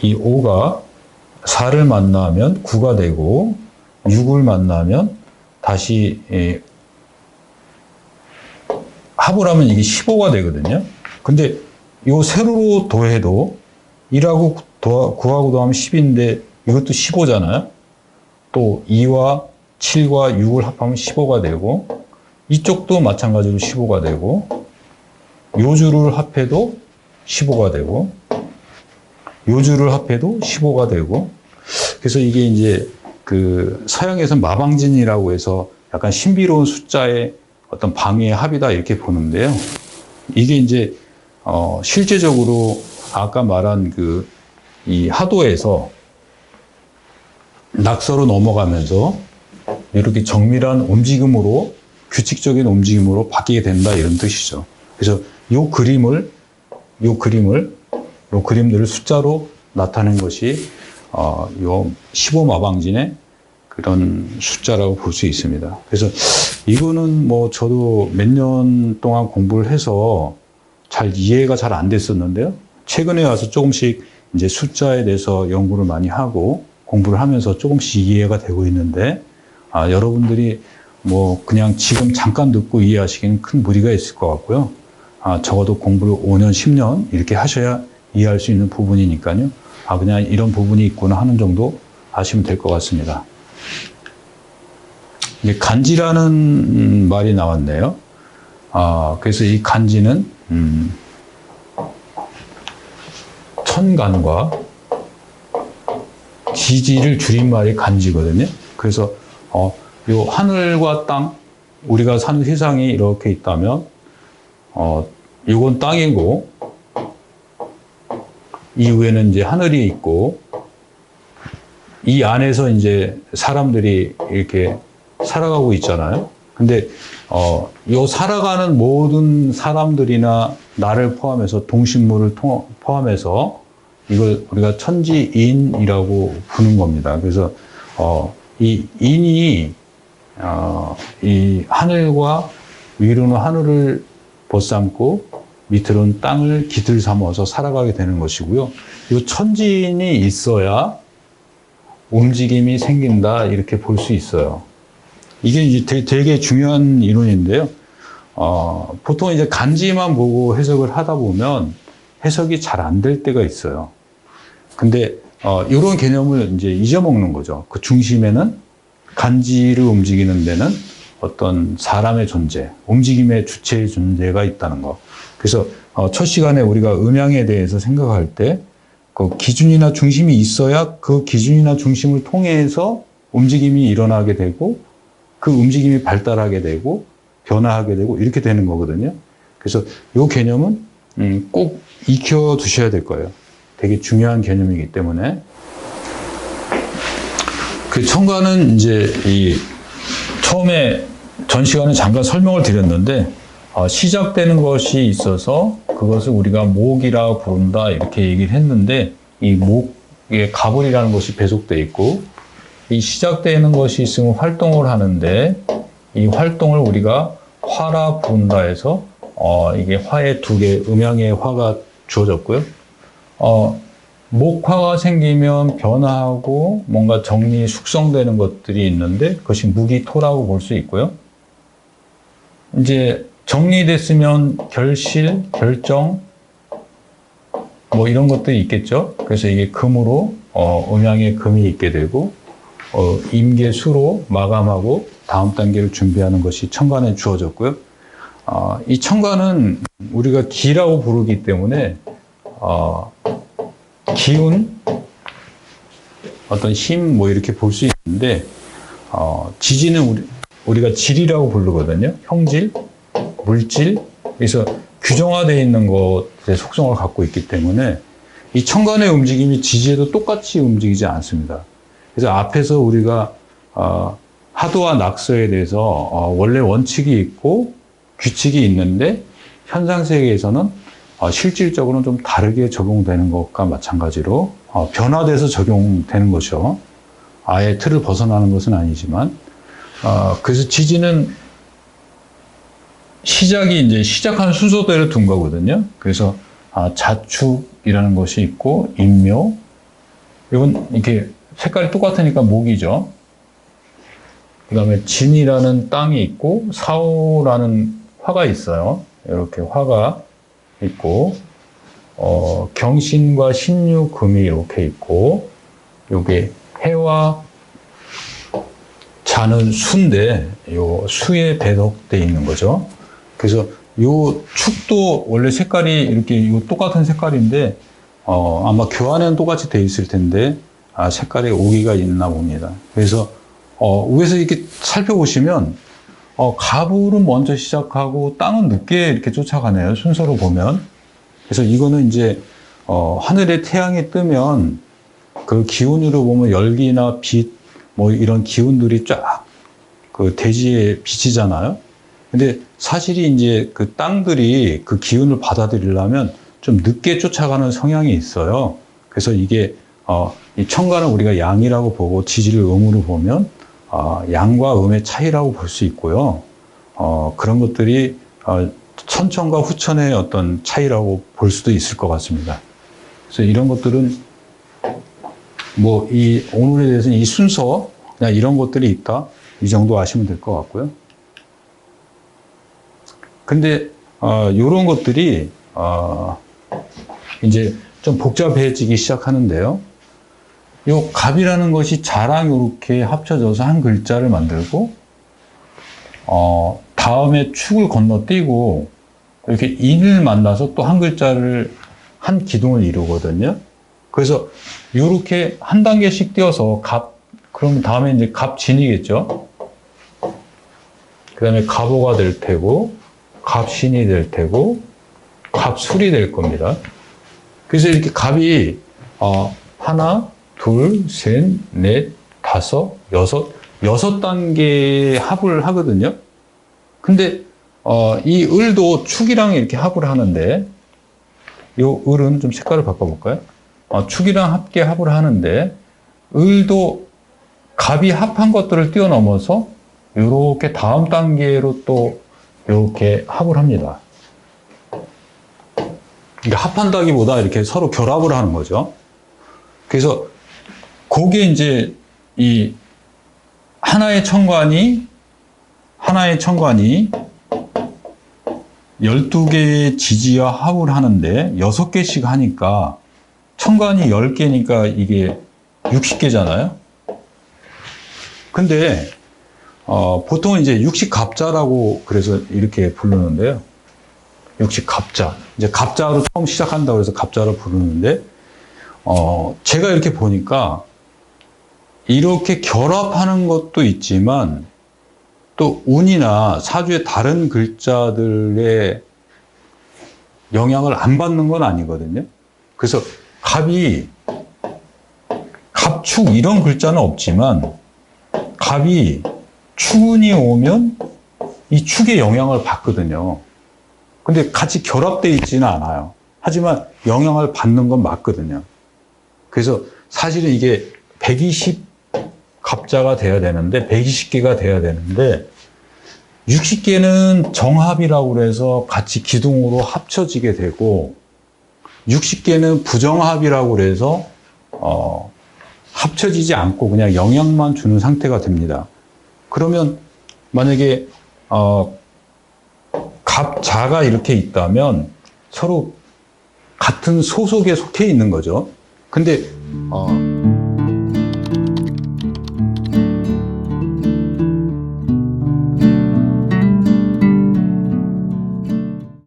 이 5가 4를 만나면 9가 되고 6을 만나면 다시 합을 하면 이게 15가 되거든요. 근데 요 세로로 더해도 1하고 9하고 더하면 10인데 이것도 15잖아요. 또 2와 7과 6을 합하면 15가 되고 이쪽도 마찬가지로 15가 되고 요 줄을 합해도 15가 되고 요 줄을 합해도 15가 되고 그래서 이게 이제 그 서양에서 마방진이라고 해서 약간 신비로운 숫자의 어떤 방위의 합이다 이렇게 보는데요. 이게 이제 실제적으로 아까 말한 그 이 하도에서 낙서로 넘어가면서 이렇게 정밀한 움직임으로 규칙적인 움직임으로 바뀌게 된다 이런 뜻이죠. 그래서 요 그림들을 숫자로 나타낸 것이 요 15마방진의 그런 숫자라고 볼 수 있습니다. 그래서 이거는 뭐 저도 몇 년 동안 공부를 해서 잘 이해가 잘 안 됐었는데요. 최근에 와서 조금씩 이제 숫자에 대해서 연구를 많이 하고 공부를 하면서 조금씩 이해가 되고 있는데 여러분들이 뭐 그냥 지금 잠깐 듣고 이해하시기는 큰 무리가 있을 것 같고요. 적어도 공부를 5년, 10년 이렇게 하셔야 이해할 수 있는 부분이니까요. 그냥 이런 부분이 있구나 하는 정도 아시면 될 것 같습니다. 이제 간지라는 말이 나왔네요. 그래서 이 간지는 천간과 지지를 줄인 말이 간지거든요. 그래서 요 하늘과 땅, 우리가 사는 세상이 이렇게 있다면 이건 땅이고 이후에는 이제 하늘이 있고 이 안에서 이제 사람들이 이렇게 살아가고 있잖아요. 근데 요 살아가는 모든 사람들이나 나를 포함해서 동식물을 포함해서 이걸 우리가 천지인이라고 부르는 겁니다. 그래서 이 인이 이 하늘과 위로는 하늘을 벗삼고 밑으로는 땅을 깃을 삼아서 살아가게 되는 것이고요. 이 천지인이 있어야 움직임이 생긴다 이렇게 볼 수 있어요. 이게 이제 되게 중요한 이론인데요. 보통 이제 간지만 보고 해석을 하다 보면 해석이 잘 안 될 때가 있어요. 근데 이런 개념을 이제 잊어먹는 거죠. 그 중심에는 간지를 움직이는 데는 어떤 사람의 존재, 움직임의 주체의 존재가 있다는 거. 그래서 첫 시간에 우리가 음양에 대해서 생각할 때 그 기준이나 중심이 있어야 그 기준이나 중심을 통해서 움직임이 일어나게 되고 그 움직임이 발달하게 되고 변화하게 되고 이렇게 되는 거거든요. 그래서 이 개념은 꼭 익혀 두셔야 될 거예요. 되게 중요한 개념이기 때문에. 그 천간은 이제 처음에 전 시간에 잠깐 설명을 드렸는데 시작되는 것이 있어서 그것을 우리가 목이라 부른다 이렇게 얘기를 했는데 이 목에 가불이라는 것이 배속되어 있고 이 시작되는 것이 있으면 활동을 하는데 이 활동을 우리가 화라 부른다 해서 이게 화의 두 개, 음양의 화가 주어졌고요. 목화가 생기면 변화하고 뭔가 정리, 숙성되는 것들이 있는데 그것이 무기토라고 볼 수 있고요. 이제 정리됐으면 결실, 결정, 뭐 이런 것들이 있겠죠. 그래서 이게 금으로, 음양의 금이 있게 되고, 임계수로 마감하고 다음 단계를 준비하는 것이 천간에 주어졌고요. 이 천간은 우리가 기라고 부르기 때문에, 기운, 어떤 힘, 뭐 이렇게 볼 수 있는데, 지지는 우리가 질이라고 부르거든요. 형질, 물질. 그래서 규정화되어 있는 것의 속성을 갖고 있기 때문에 이 천간의 움직임이 지지에도 똑같이 움직이지 않습니다. 그래서 앞에서 우리가 하도와 낙서에 대해서 원래 원칙이 있고 규칙이 있는데 현상 세계에서는 실질적으로는 좀 다르게 적용되는 것과 마찬가지로 변화돼서 적용되는 거죠. 아예 틀을 벗어나는 것은 아니지만, 그래서 지지는 시작이 이제 시작하는 순서대로 둔 거거든요. 그래서 자축이라는 것이 있고, 인묘. 이건 이렇게 색깔이 똑같으니까 목이죠. 그 다음에 진이라는 땅이 있고, 사오라는 화가 있어요. 이렇게 화가 있고, 경신과 신유, 금이 이렇게 있고, 요게 해와 자는 수인데, 요 수에 배덕되어 있는 거죠. 그래서 요 축도 원래 색깔이 이렇게 요 똑같은 색깔인데, 아마 교환에는 똑같이 되어 있을 텐데, 색깔에 오기가 있나 봅니다. 그래서, 위에서 이렇게 살펴보시면, 갑을은 먼저 시작하고, 땅은 늦게 이렇게 쫓아가네요. 순서로 보면. 그래서 이거는 이제, 하늘에 태양이 뜨면, 그 기운으로 보면 열기나 빛, 뭐 이런 기운들이 쫙, 그 대지에 비치잖아요. 근데 사실이 이제 그 땅들이 그 기운을 받아들이려면 좀 늦게 쫓아가는 성향이 있어요. 그래서 이게, 이 천간을 우리가 양이라고 보고 지지를 음으로 보면, 양과 음의 차이라고 볼 수 있고요. 그런 것들이, 천천과 후천의 어떤 차이라고 볼 수도 있을 것 같습니다. 그래서 이런 것들은 뭐 이 오늘에 대해서는 이 순서, 그냥 이런 것들이 있다. 이 정도 아시면 될 것 같고요. 근데, 요런 것들이, 이제 좀 복잡해지기 시작하는데요. 요 갑이라는 것이 자랑 요렇게 합쳐져서 한 글자를 만들고, 다음에 축을 건너뛰고, 이렇게 인을 만나서 또 한 글자를, 한 기둥을 이루거든요. 그래서 요렇게 한 단계씩 띄어서 그럼 다음에 이제 갑진이겠죠. 그 다음에 갑오가 될 테고, 갑신이 될 테고, 갑술이 될 겁니다. 그래서 이렇게 갑이, 하나, 둘, 셋, 넷, 다섯, 여섯 단계의 합을 하거든요. 근데, 이 을도 축이랑 이렇게 합을 하는데, 요 을은 좀 색깔을 바꿔볼까요? 축이랑 함께 합을 하는데, 을도 갑이 합한 것들을 뛰어넘어서, 요렇게 다음 단계로 또, 이렇게 합을 합니다. 그러니까 합한다기보다 이렇게 서로 결합을 하는 거죠. 그래서, 그게 이제, 이, 하나의 천간이 12개의 지지와 합을 하는데 6개씩 하니까 천간이 10개니까 이게 60개잖아요. 근데 보통은 이제 육식갑자라고 그래서 이렇게 부르는데요. 육식갑자. 이제 갑자로 처음 시작한다고 해서 갑자로 부르는데 제가 이렇게 보니까 이렇게 결합하는 것도 있지만 또 운이나 사주의 다른 글자들의 영향을 안 받는 건 아니거든요. 그래서 갑이 갑축 이런 글자는 없지만 갑이 축운이 오면 이 축의 영향을 받거든요. 근데 같이 결합되어 있지는 않아요. 하지만 영향을 받는 건 맞거든요. 그래서 사실은 이게 120 갑자가 돼야 되는데 120개가 돼야 되는데 60개는 정합이라고 그래서 같이 기둥으로 합쳐지게 되고 60개는 부정합이라고 그래서 합쳐지지 않고 그냥 영향만 주는 상태가 됩니다. 그러면 만약에 갑자가 이렇게 있다면 서로 같은 소속에 속해 있는 거죠. 근데